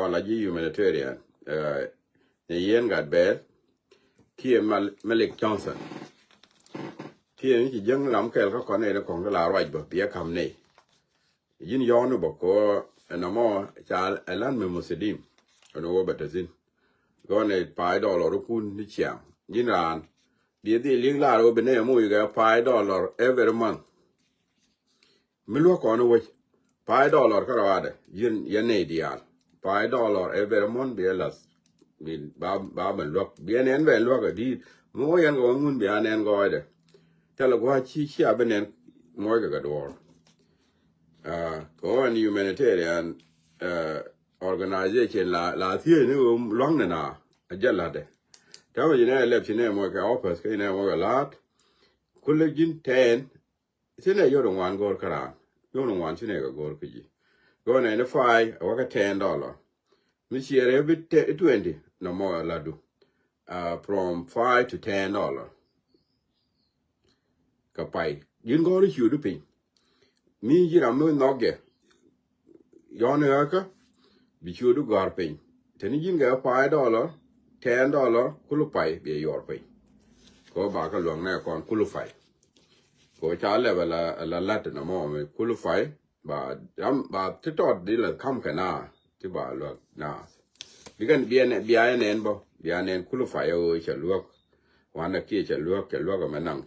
on la humanitarian the yen got badที่Malik Johnsonที่นี่ยังล้ำแก่เขาขอในเรื่องของลาไรแบบเปียคำนี้ยินย้อนบอกก็น้ำมันจะแลนด์เมืองมุสลิมก็นึกว่าแบบนั้นก็ในปลายดอลลาร์คุณนี่เชียงยินร้านเดี๋ยวที่เลี้ยงลาเราเป็นเนี่ยมุ่งอยู่กับ$5 every month ไม่รู้ก่อนนะเว้ย$5ก็รอได้ยินในเดียร์$5 every monthเบียร์ลัสบินบ้ามันลวกเบียร์เน้นเป็นลวกก็ดีมั่วยันก็งุนเบียร์เน้นก็ได้แต่เราก็ชี้เป็นเน้นมั่วก็กระโดดก็อัน humanitarian organization laที่นี่ร้องเนี่ยนะจัดละเด้ถ้าว่าเนี่ยเล็บที่เนี่ยมั่วก็ office ก็เนี่ยมั่วก็ลาดคุณเล็กยินแทนที่เนี่ยยอดรางวัลก็กระไรยอดรางวัลที่เนี่ยก็กอดก็จีก็ในนั้นไฟว่าก็$10ไม่เชื่อเลย20no more la do from $5 to $10ก็ไปยินก็รู้ชิวดูปิงมีจีรามือนอกเกย้อนเนื้อก็บิชิวดูกอร์ปิงทีนี้ยินก็$5 $10คุลุไปเบียยอร์ไปก็บาก็หลวงแน่ก่อนคุลุไฟก็ชาเลเวลาลัดนะมอไม่คุลุไฟบาที่ตอดดีละคำกันนะที่บาหลวงนะดิกันเบียเนนบ่เบียเนนคุลุไฟเอาเฉลวกวันนักกี้เฉลวกกับมันนั่งเ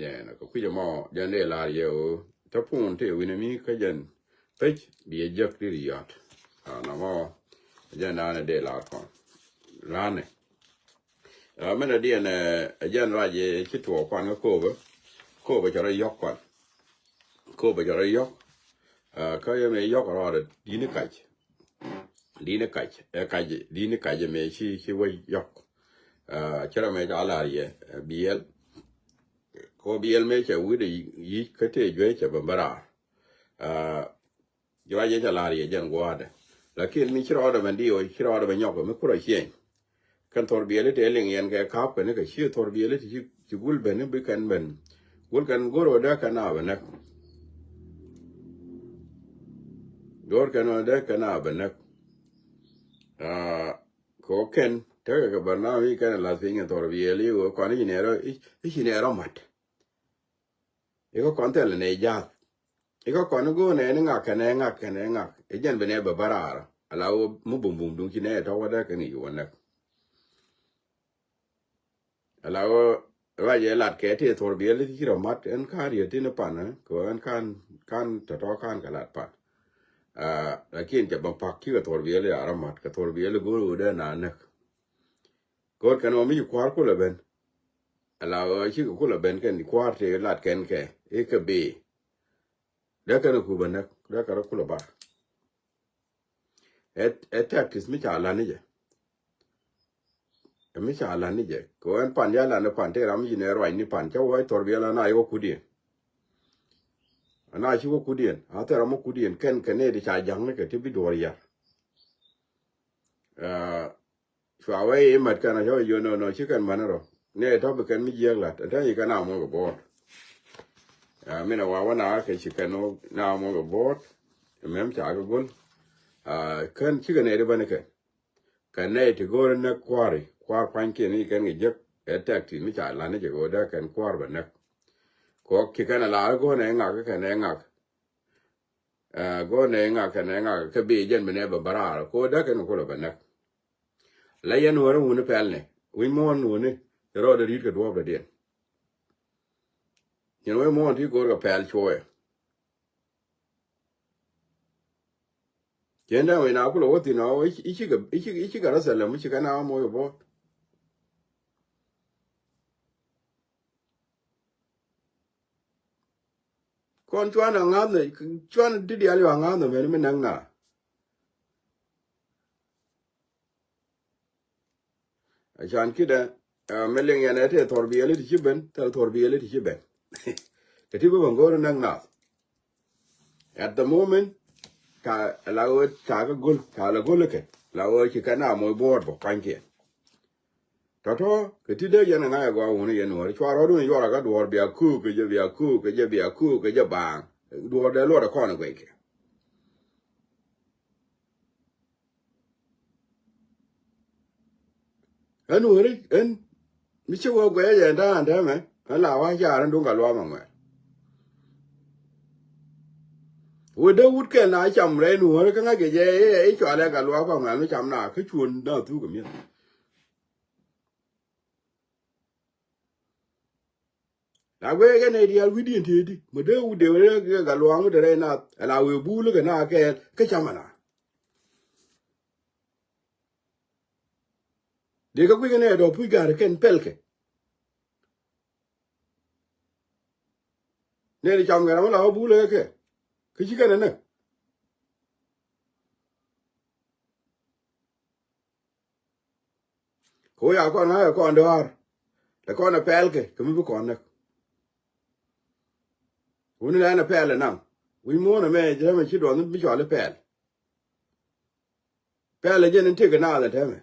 นี่ยนะก็คุยจะมอยันเดลาเยอะถ้าพูดที่วินามีก็ยันเป๊ะเบียจักดีริยัดนะมอยันนานเดลาก่อนร้านเนี่ยมันเดียนยันรายคิดถั่วควันก็โคบจะได้ยกก่อนโคบจะได้ยกเขาจะไม่ยกอะไรดีนี่ไก่ดีนี่ไก่จะไม่ชี้ว่ายกเชื่อไหมจะอะไรบีเอลก็บีเอลไม่ใช่วิธียี่ก็ที่จะจะเป็นบาร์ย้อยจะลารีจังกว่าเด้แล้วคิดมีชื่ออะไรมันดีโอ้ชื่ออะไรมันยกไม่คุ้นเชียงกันทอร์บีเอลที่เลี้ยงยันแกขับกันนี่ก็ชื่อทอร์บีเอลที่กุลเป็นนี่เป็นกันเป็นกุลกันกูรู้ได้กันน่าเป็นนักกูรู้กันว่าได้กันน่าเป็นนักก็เคนเท่ากับบ้านเราอีกันลาสิงห์ทอร์บีเอลีก็ก่อนที่เนี่ยเราอีกเนี่ยเราหมดอีกก็ก่อนแต่ละเนี่ยจัดอีกก็ก่อนกูเนี่ยงักไอ้ยันเป็นเนี่ยแบบบาร์เรามุบุมดุงที่เนี่ยท้าวได้กันอยู่วันนักเราว่าจะหลัดแก่ที่ทอร์บีเอลีที่เราหมดอันข้าเรียที่นั่นป่ะนะก็อันข้านจะท้อข้านกับหลัดป่ะแล้วกินจะบังคับขี้กับทอร์บีเอลีอารมัดกับทอร์บีเอลีกูรู้ได้นานนักก็กันว่าไม่อยู่ควาคุละเป็นเราชื่อคุละเป็นกันควาที่ลาดแกนแก่เอกบีเด็กกันกูเป็นนักเด็กกันคุละบ้าแท็กที่ไม่จ่ายล้านนี่จ้ะไม่จ่ายล้านนี่จ้ะก็อันปัญญาล้านปัญที่เราไม่ยินอะไรนี่ปัญเจ้าไว้ทอร์บีเอลีน่าอยู่คุดีน่าชิวคุดีนแต่เราไม่คุดีนกันเนี่ยที่จ่ายยังไม่เกิดที่บิดวารีช่วยไว้เหมือนกันนะช่วยโยนชื่อกันมานะเราเนี่ยถ้าเป็นกันไม่เยอะละแต่ถ้าอีกน้ำมันก็บอดไม่น่าว่าน่าแค่ชื่อกันน้ำมันก็บอดแม่มจ่ายก็กุลกันชื่อกันเนี่ยได้บ้างกันเนี่ยที่กูเรียนนักควาพันกินนี่กันก็ยักแท็กที่ไม่จ่ายล้านนี่จะกูได้กันควาแบบนักก็คิดกันละก็เนี่ยงักกันเนี่ยงักก็เนี่ยงักกันเนี่ยงักก็บีเจนเป็นเนี่ยแบบบาร์ก็ได้กันคนละแบบนักแล้วยันวันนู้นเพลเนี่ยวิมอนนู้นเนี่ยจะรอเดี๋ยวรีดกันว่าประเดี๋ยวยันวันมอนที่กูกับเพลช่วยเจ้าเนี่ยวันนั้นกูรู้ว่าที่น้าอีกการสั่งแล้วไม่ใช่กันน้ามวยบอสก่อนชวนงานเนี่ยชวนที่เดียวเลยงานเนี่ยไม่นั่งนะอาจารย์คิดว่าไม่เลี้ยงยันเนี่ยทอร์บีเอลิที่ชิบเป็นแต่ทอร์บีเอลิที่ชิบเป็นแต่ที่ผมก็รู้นั่งนะ at the moment ถ้าเราถ้าเรากุลเลยเราคิดกันน้ามวยบอดบอกกันเกี่ยถ้าท้อคือที่เดียวยังไงก็เอาเนี่ยหนูช่วยเราด้วยช่วยเราก็ดูเบียคู่ก็จะเบียคู่ก็จะบางดูเดี๋ยวรอดข้อหนึ่งไป en uri en mi che wo gwe ye da ande me ala wa ya ran dun ga lo ma ngwe wo de wut ke na cham re nu ri ka ge je e cho le ga lo ko ma mi cham na ke chuon da tu ga mi la gwe ge ne dia wi din ti di mo de wu de re ga lo mu de re na ala we bu lu ga na ke cham na de ga gwe ne do pu ga re ken pel ke ne di cham ga na la bu le ke chi ga na ko ya ko na ko ndor le ko na pel ke mi bu ko na woni la na pel na wi mo na me je me chi do ni bi cho le pel je ne te ga na da te me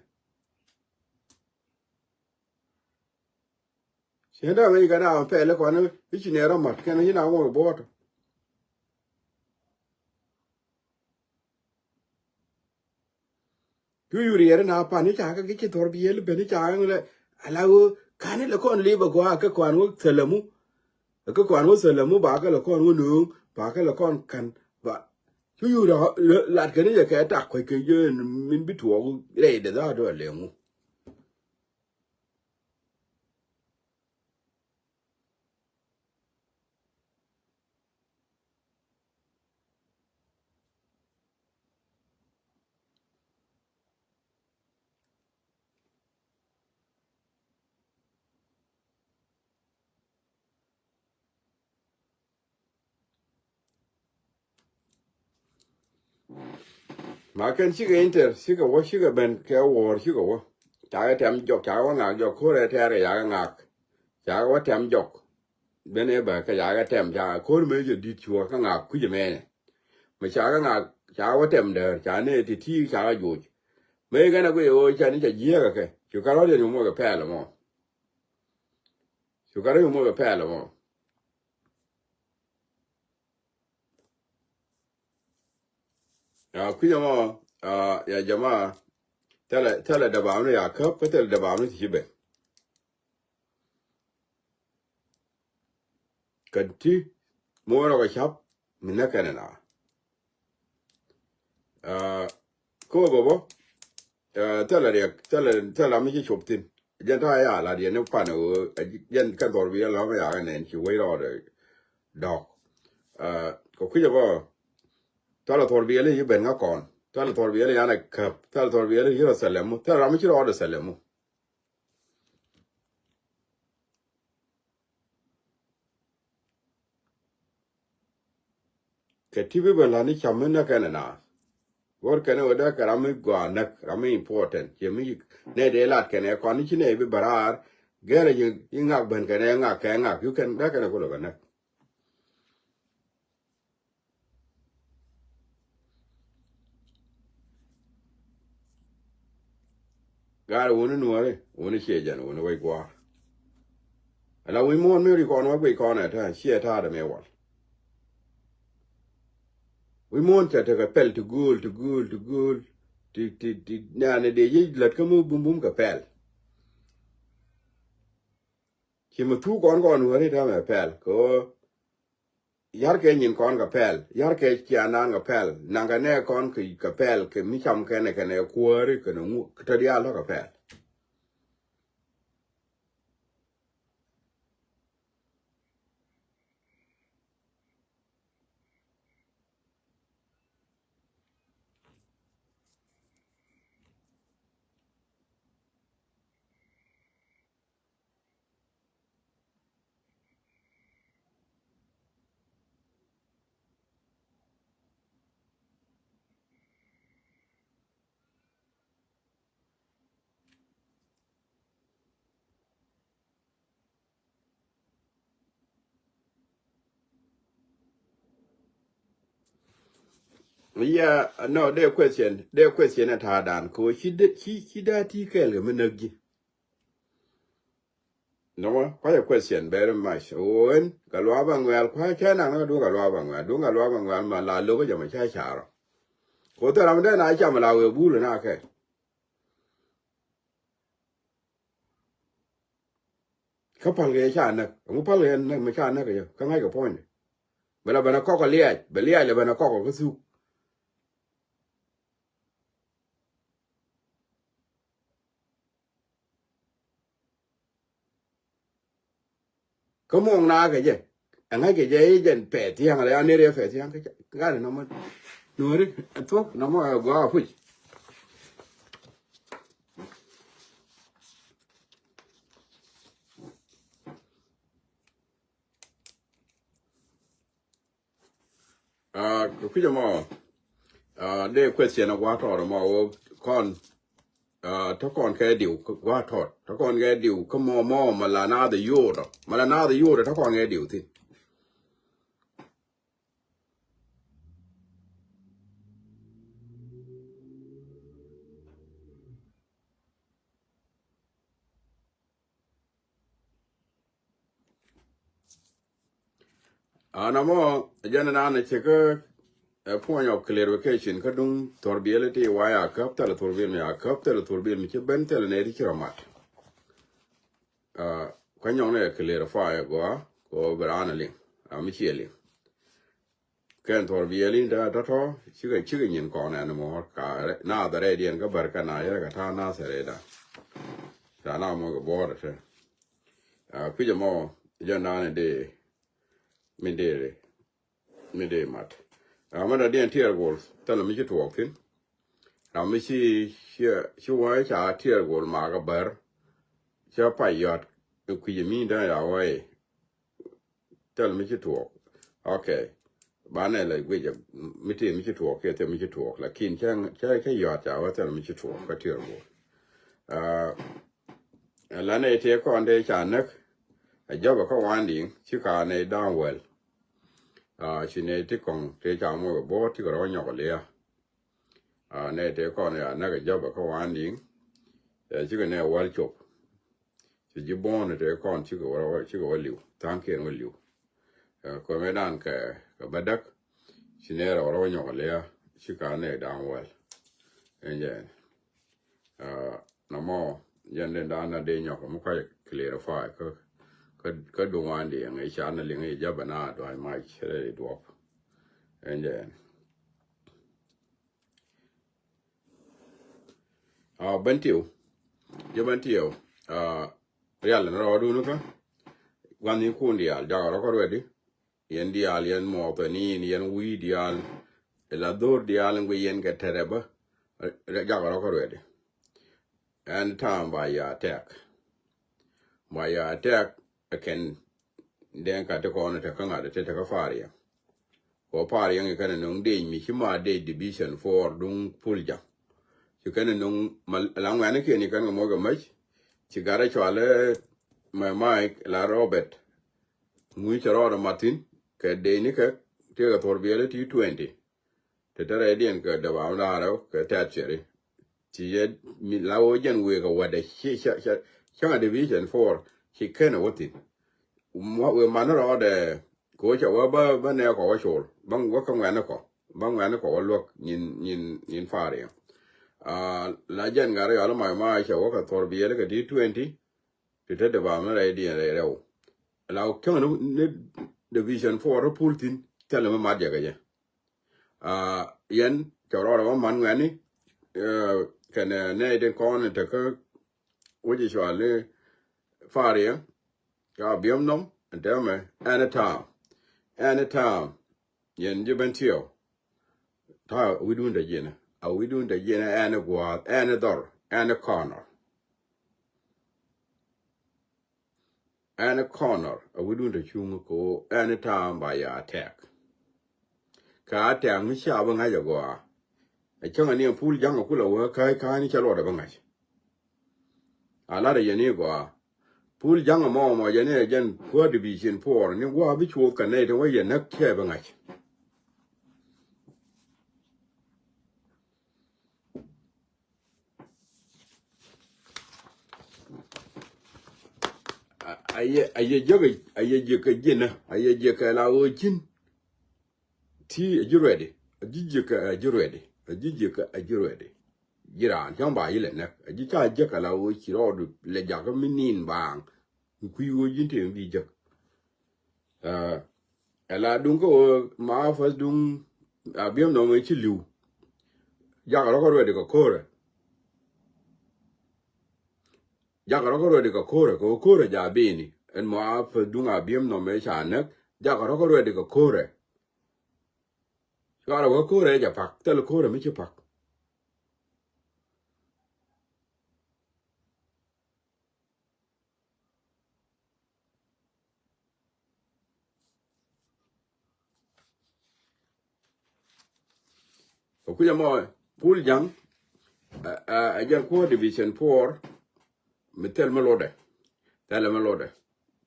se da me ga na pel ko na bi chi ne ra mat ke na ni na wo bo to tu yu ri na pa ni cha ga ki tor bi le be ni cha le ala wo ka ne le ko le ba ko ka ko an wo selemu ka ko an wo selemu ba ka le ko an wo nu ba ka le ko kan ba tu yu da la ke ni je ka ta ko ke je min bi tu wo re de da do le mu ma ken chi ga inter chi ga wo chi ga ben ke wo chi ga wo cha ga tem jok cha wa nga jok ko re te re ya nga cha wa tem jok ben e ba ka ya ga tem cha ko me je di chua ka nga ku je me me cha ga nga cha wa tem de cha ne ti cha ga ju me ga na ku yo cha ni cha ye ga ke chu ka ro de mo ga pa la mo chu ka ro mo ga pa la mo ya ku ya mo ya jama tala da ba no ya ka pa tala da ba no ti be ka ti mo ro ga chap min na ka na ko bobo tala mi chi chop tin jen ta ya la dia no pa no jen ka dor bi la ma ya ne chi we ro de dok ko ku ya bo tala tor bi le yi ben ga kon tala tor bi le ya na ka tala tor bi le yi salemu tala mi chi ro de salemu ke ti bi ba la ni cham na ka na wor kene oda karami gwa nak rami important ye mi ne de lat kene kon chi ne bi barar gere yi ngak ben kene ngak ke ngak yu ken da kene ko lo nak gar woni nuore woni che jan woni wai gwa ala wi mon mi ri kon wa gwe kon ta che ta da me wal wi mon ta ta pel to gul ti na ne de yi lat ka mu bum bum ka pel chi mu tu kon wori ta me pel ko yar ke nyin kon ga pel yar ke kia nan ga pel nanga ne kon ki ka pel ke mi cham kene kene kuori kene ngu ta dia lo ka pel yeah no the question at hadan ko shi da ti kel ga menagi no kwa question very much on galwa bangwal kwa chana na do galwa bangwal ma la lo ga jama cha charo ko to ramda na cha ma la we bulu na ke เขาพัลเลยชานักผมพัลเลยนักไม่ชานักก็ยังข้างให้กับพ่อเนี่ยเวลาบรรณาก็เลี้ยไปเลี้ยเลยบรรณาก็สู้เขามองหน้ากันยังอันให้กันยังยันแปดที่ยังอะไรอันนี้เรียกแปดที่ยังก็ได้น้ำมันหนูนี่ทุกน้ำมันก็พุ่งก็คือจะมาได้ question ว่าทอดมาว่าก่อนถ้าก่อนแค่ดิวว่าทอดถ้าก่อนแค่ดิวก็มอมาลานาเดยูดมาลานาเดยูดถ้าก่อนแค่ดิวที่น้ำมันยันนานเนี่ยเช็คพวกนี้ clarification ก็ดุงทอร์บิเอลที่ว่าอยากครับแต่ละทอร์บิเอลไม่อยากครับแต่ละทอร์บิเอลไม่ใช่เป็นแต่ละเนี่ยที่เราหมดคนยังเนี่ย clarify ก็เบรานลิงไม่ใช่ลิงกันทอร์บิเอลินแต่ท้อชื่อยินก่อนเนี่ยนะมั่วก็น่าจะได้เรียนก็เบิร์กันนายก็ท่าน่าเสียดายแต่น่ามั่วก็บอดใช่พี่จะมั่วยันนานเนี่ยไม่ได้มัดมันได้เรียนเทียร์กอลแต่เราไม่ใช่ถูกทิ้งเราไม่ใช่ช่วยชาเทียร์กอลมากับเบอร์ชาไปยอดคุยมีได้เอาไว้แต่เราไม่ใช่ถูกโอเคบ้านไหนเลยกูจะไม่ใช่ถูกแต่ไม่ใช่ถูกแล้วคินแค่ยอดจะเอาแต่เราไม่ใช่ถูกก็เทียร์กอลแล้วในเทียร์ก่อนได้จานนักยอดแบบเขาวันดิ่งชื่อการในดาวเวลชินเนที่ของเทียร์จามว่าบอที่ก็ร้อนหยอกเลยในเทียร์ก่อนเนี่ยนักยอดแบบเขาวันดิ่งชื่อกันในวันจบจะบ้านในเทียร์ก่อนชื่อว่าลิวตั้งเขียนว่าลิวก็ไม่ด้านกับบัดดักชินเนเราร้อนหยอกเลยชื่อการในดาวเวลเนี่ยน้ำมันยันเดินด้านนั้นเดียร์หยอกมันก็เคลียร์ไฟก็ดูวันเดียงไอ้ชาในเรื่องไอ้จับหน้าด้วยไม่ใช่ตัวเนี่ยบันทิวยังบันทิวเรียลนะเราดูนะครับวันนี้คุณเดียลจากเราก็รู้ดิยันเดียลยันหมอตัวนี้ยันวีเดียลแล้วดูเดียลก็ยันกันเทเรบจากเราก็รู้ดิ and time by attack again เดินกันตะกอนตะกังอาจจะตะกัฟารีก็ฟารียังกันน้องเดย์มีชิมาเดย์ division for ดุงพูลจังชิกันน้องมาหลังวันนี้คือนี่กันก็มองกันไหมชิการ์ชวาเลไม่ลาโรเบิร์ตงุยชารอร์มาร์ตินก็เดย์นี่ก็เที่ยวกับทอร์บิเอลที่20แต่ถ้าเรเดียนก็เดบาวนาแล้วก็แทชเชอรี่ที่จะมีลาวยันเวก็ว่าเดย์ช่าง division for ชิกันเอาติว่ามันเราเดก็จะว่าบ้านเนี่ยก็ว่าโชว์บางก็งานก็ว่าลวกยินฟ้าเรียงหลายยันการอะไรมาเชื่อว่าก็ทอร์บิเอลก็ที่20ที่เธอเดบามอะไรดีอะไรเราแค่นั้นเนี่ย division 4เราพูดถึงแต่เราไม่มาเดียกันยังยันจะรอเรามันงานนี้กันเนี่ยเดินก่อนแต่ก็ว่าจะชวนเลยฟ้าเรียงก็เบี้ยมน้ำแต่ไม่anytime ยันจะเป็นเที่ยวถ้าวิดูนได้ยินวิดูนได้ยินกว่าdoor corner corner วิดูนได้ชุ่มก็ anytime by attack ข้าแต่งไม่ใช่บังไงจะกว่าไอ้ช่างอันนี้พูดยังกับพูดเราว่าใครนี่จะรอดบังไงอะไรอย่างนี้กว่าพูดยังกับมออย่างนี้ยันเพื่อ division 4นี่ว่าไม่ชัวร์กันเลยแต่ว่าอย่างนักแค่บังไงไอ้เยอะกินนะไอ้เยอะก็เราจินที่ยูเรดียูเรดียีราฟยังบ่ายเลยนะไอ้จ่าเยอะก็เราคิดว่าดูเลยจากก็ไม่นินบาง ku yo yin te bi jak ala dun ko ma fa dun abiem no me chi liu ja ga ko de ko kore ja ga ko de ko kore ja bini en ma fa dun abiem no me cha ne ja ga ko de ko kore ga ko kore ja pak tel kore me chi pak ku ya mo pul jang a jan ko division 4 metel melode tele melode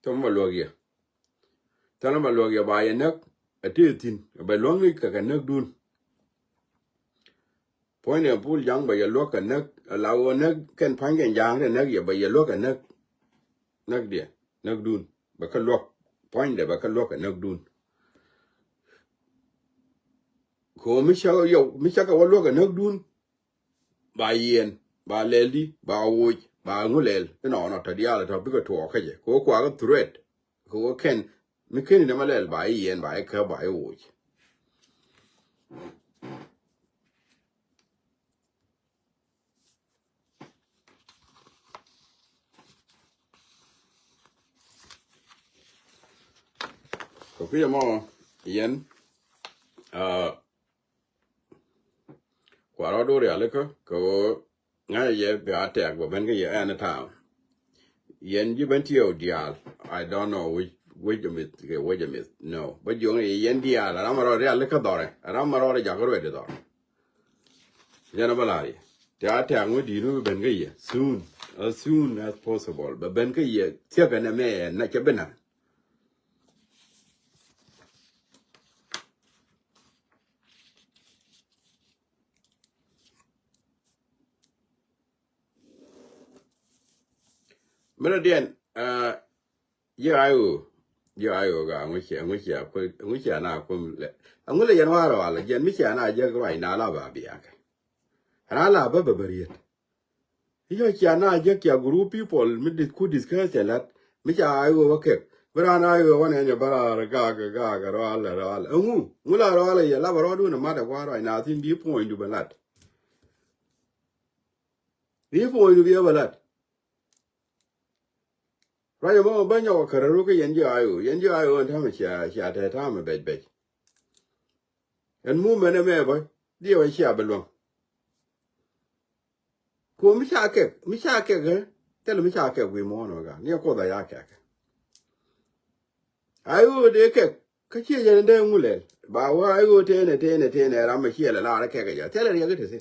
to malogia tele malogia ba ye nak atetin ba longi ka nak dun point ya pul jang ba ye lo ka nak lawo nak ken pangen jang nak ye ba ye lo ka nak dia nak dun ba ka lo point de ba ka lo ka nak dun ko mi sha ka lo ka nak dun ba yen ba leli ba wuj ba ngulel no ta dia la ta bi ko to ka je ko kwa ga threat ko ken mi ken ne malel ba yen ba ka ba wuj ko ku mo yen kwa ro do ya le ko nga ye ba ta go ben ga ye an ta yen ji ben ti o dial I don't know which no but you yen dial ra ma ro ya le ka dore ra ma ro ja ko re de dore jana balari ta ngo di no ben ga ye soon as soon as possible but ben ga ye tia ga na me na ke bena mera dien ye ayo ga ngo chi na ko le ngo le yan wa ro ala jen mi chi na je ko ai na la ba bi ya ka ra la ba bariet yo chi na je kya group people mi discuss lat mi cha ayo wa ke bara na ayo wa ne bara ga ro ala ngo la ro ala ye la ba ro du na ma da kwa ro na tin bi point du balat bi point du bi balat Right mo banyo wa kararu ke yenji ayo an tama cha ta tama be en mu mene me ba di wa cha belon ko mi cha ke ga tele mi cha ke wi mo no ga ni ko da ya ke ayo de ke ka che je de ngule ba wa ayo te ne ra ma che la ke ga ya tele ya ke te se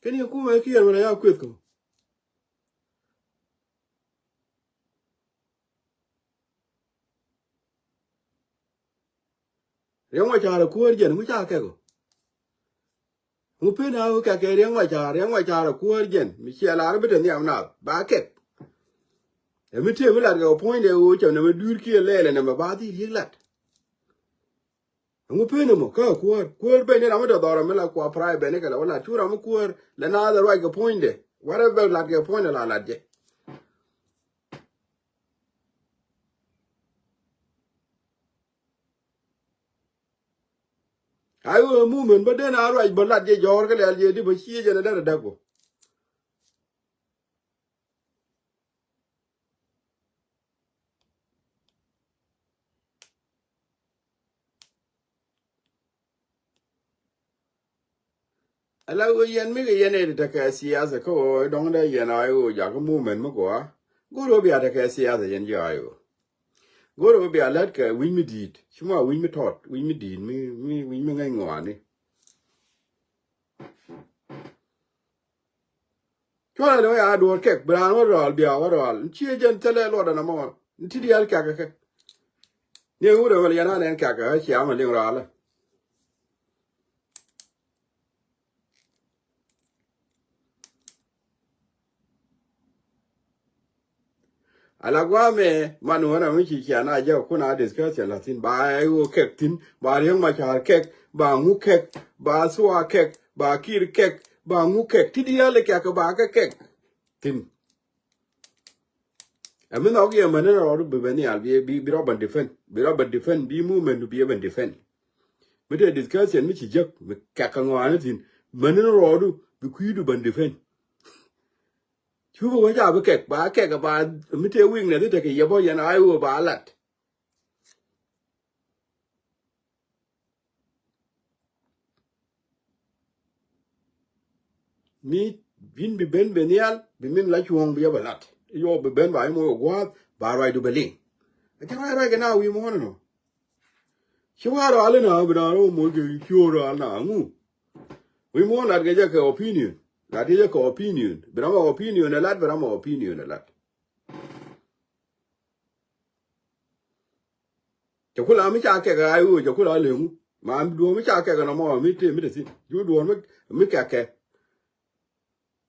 ke ni ku ma ki ya ku ko Yang wa cha ku je mu cha ke ko mu pe na ka ke yang wa cha ku je mi che la be de ni am na ba ke mi te mi la ga point de o cha na me dur ki le na ma ba di li lat ngu pe no mo ka ku be ne na ma do do me la ku prai be ne ka la wala chura mo ku le na da right ga point de whatever la ga point la je ayo mu men ba de na right ba la je jor ka le je di ba chi je na da ko ala wo yen mi ga yen ne ta ka siyasa ko dong da yen ayo ja ko mu men mo ko go ro bi ta ka siyasa yen ja ayo go ro bi alat ka win mi dit chuma win mi tot win mi dit mi ngai ngwa ni Chora no ya do kek bran wa rol bia wa rol chi jen tele lo da na mo ti di al ka ka ni u de wal yana len ka ka chi am le ra la ala gwa me manu na mi chi chi na ja ku na discussion la tin ba ai wo kek tin ba riang ma cha kek ba ngu kek ba suwa kek ba kir kek ba ngu kek ti di al ka ka ba ka kek tin amin og ye man na ro be beni al bi ro ban defend bi movement bi ban defend mi de discussion mi ci jek mi ka ka ngwana tin man na ro du bi ku du ban defend chu bo ja ba ke ba mi te wing ne te ke ye bo ye na ai wo ba lat mi bin bi ben benial bi min la chuong bi ba lat yo be ben ba mo gwa ba rai du beling ja rai ga na wi mo no chwa ro ale na bi na ro mo ge chu ro na ngu wi mo lat ga ja ke opinion la de ko opinion bi na opinion na lat bi na opinion na lat cho kula mi cha ke ga ai cho kula le mu ma du mi cha ke ga no mo mi de si ju du mi ka ke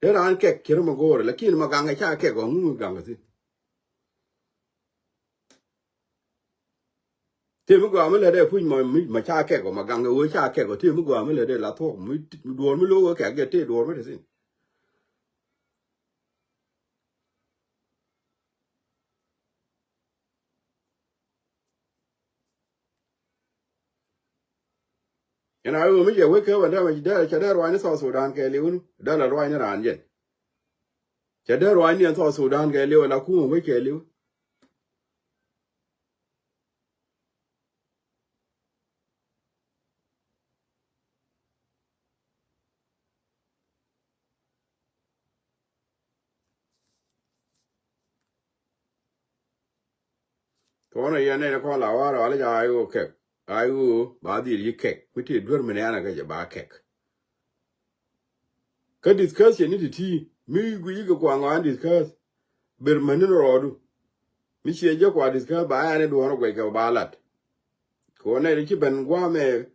era an ke kiro mo gore lakini maganga cha ke go mu ganga si te mu gwa me le de pu mo mi ma cha ke go maganga wo cha ke go te mu gwa me le de la to mi du mi lo go ke ge te du mi de si ena yo mi je we ke wa da ma da cha da ro ni so Sudan ke le unu da la ro ni ran jen cha da ro ni so Sudan ke le la ku mo we ke le ko na ye ne ko la wa ro le ja ayo ke ayo ba di ri ke mi te dur mi ne ana ga ba ke ka discussion ni ti mi gu yi ga kwa nga discuss ber mani ro mi che je kwa diska ba ya ne do no gwe ka balat ko ne ri ben gwa me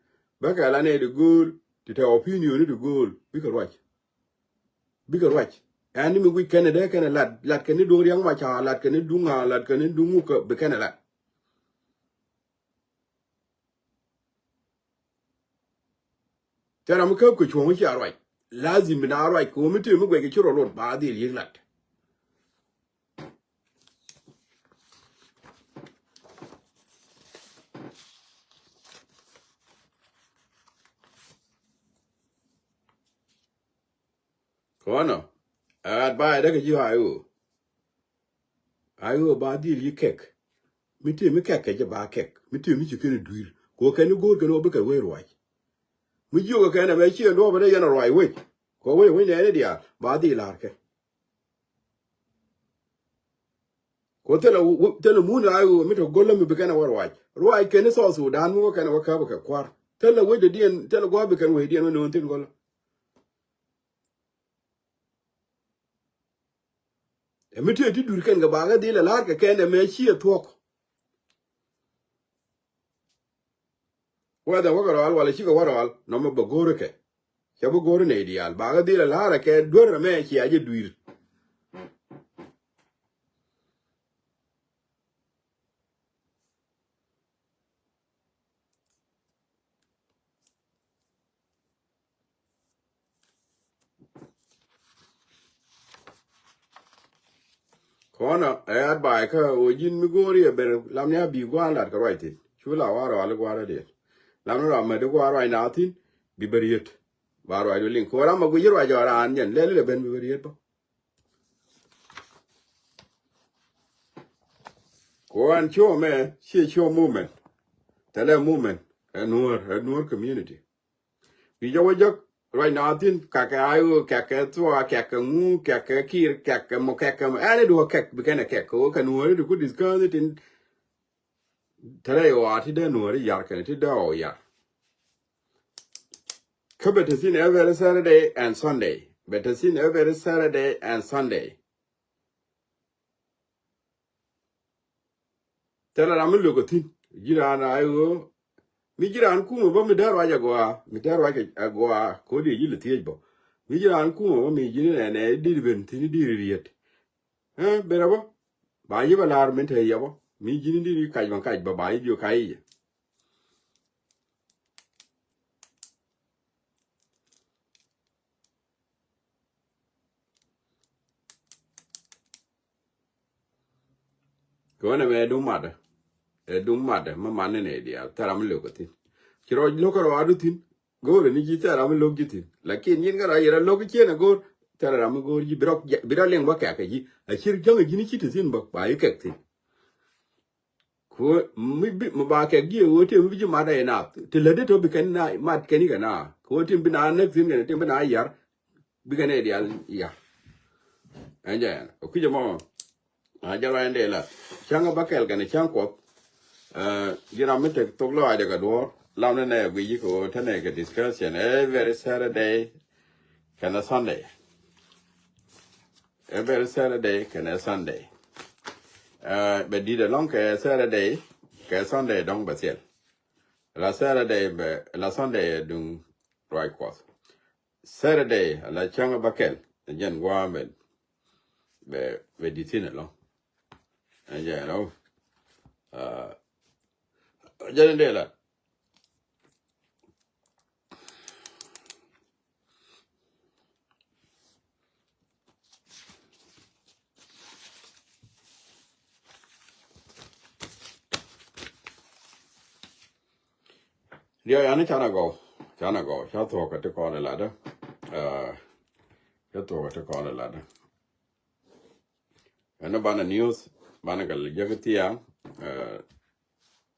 ba ka la ne de gol ti ta opinion ni de gol bi ka wach ani mi wi kene de kene lat kene do riang ma cha lat kene dunga lat kene dungu ka be kene lat tara mu ka ko chwo chi arwai lazim na arwai ko mi te mi gwe ke chiro lot ba di ri lat ko no at ba de ke ji ayo ba di ri kek mi te mi kek ke ba kek mi te mi chi kene duir ko kene go kene obe ka we rwai mi ji ko kene be chi ndo ba de yana rwai we ko we ne dia ba di lar ke ko tele mu na ayo mi to golle mi be kene war wai rwai kene so Sudan mu kene wa ka ba ka kwar tele we de dien tele go be kene we dien no tin gol e mi te ti dur ken ga ba ga di la lar ke kene me chi to wa da wa ga wala chi ga war no mo ba gore ke ya bu gore ne dial ba ga di la lar ke dur me chi aje duir kona ayat ba ka o jin mi gori e ber lam ya bi gwa lat ka right chula waro al gwa de lam ra ma de gwa right na tin bi beriet baro ay lin ko ra ma gu yiro ajara an jen le ben bi beriet ba ko an cho me chi cho movement tele movement a nuor community bi jo jo right na tin ka ayu ka to ka ngu ka kir ka mo ka ane do ka bi kana ka ko ka nuor du ku discuss it in tele yo ati de nuor yar ka ti da o ya better seen every Saturday and Sunday. Better seen every Saturday and Sunday. Tell her I'm a look at it. Giran, I will. Mijiran kuma ba mi daro aja goa, mi daro aja goa, kodi yile tiejbo. Mijiran kuma ba mi jini ne diri bentini diri riet. Berabo, ba yiba lar mente yabo. Mi jini diri kajban kajba ba yijo kaije. ko na me du mad ma man ne dia taram lo ko tin kiro lo ko adu tin go ni ji taram lo gitin lakin yin gara yira lo ko chena go taram go ji biro leng ba ka ji a chir jang ji ni chi tin ba yi ka tin ko mi ba ka gi wo te mi ji ma da na te le de to bi kan na ma ke ni kana ko tin bi na ne tin ne tin bi na yar bi kan ne dia ya anja ku je mo a jara ende la changa ba kel kan chang ko dira mi te to lo ade ga do la ne we ji ko ta ne ga discussion every Saturday kana Sunday every Saturday kana Sunday be di de long ke Saturday ke Sunday dong ba sel la Saturday be la Sunday dung right course Saturday la changa ba kel jen wa be di tin lo anja no jere de la dia yana chana go cha to ka te ko la da cha to ka te ko la da ana bana news bana gal jagtiya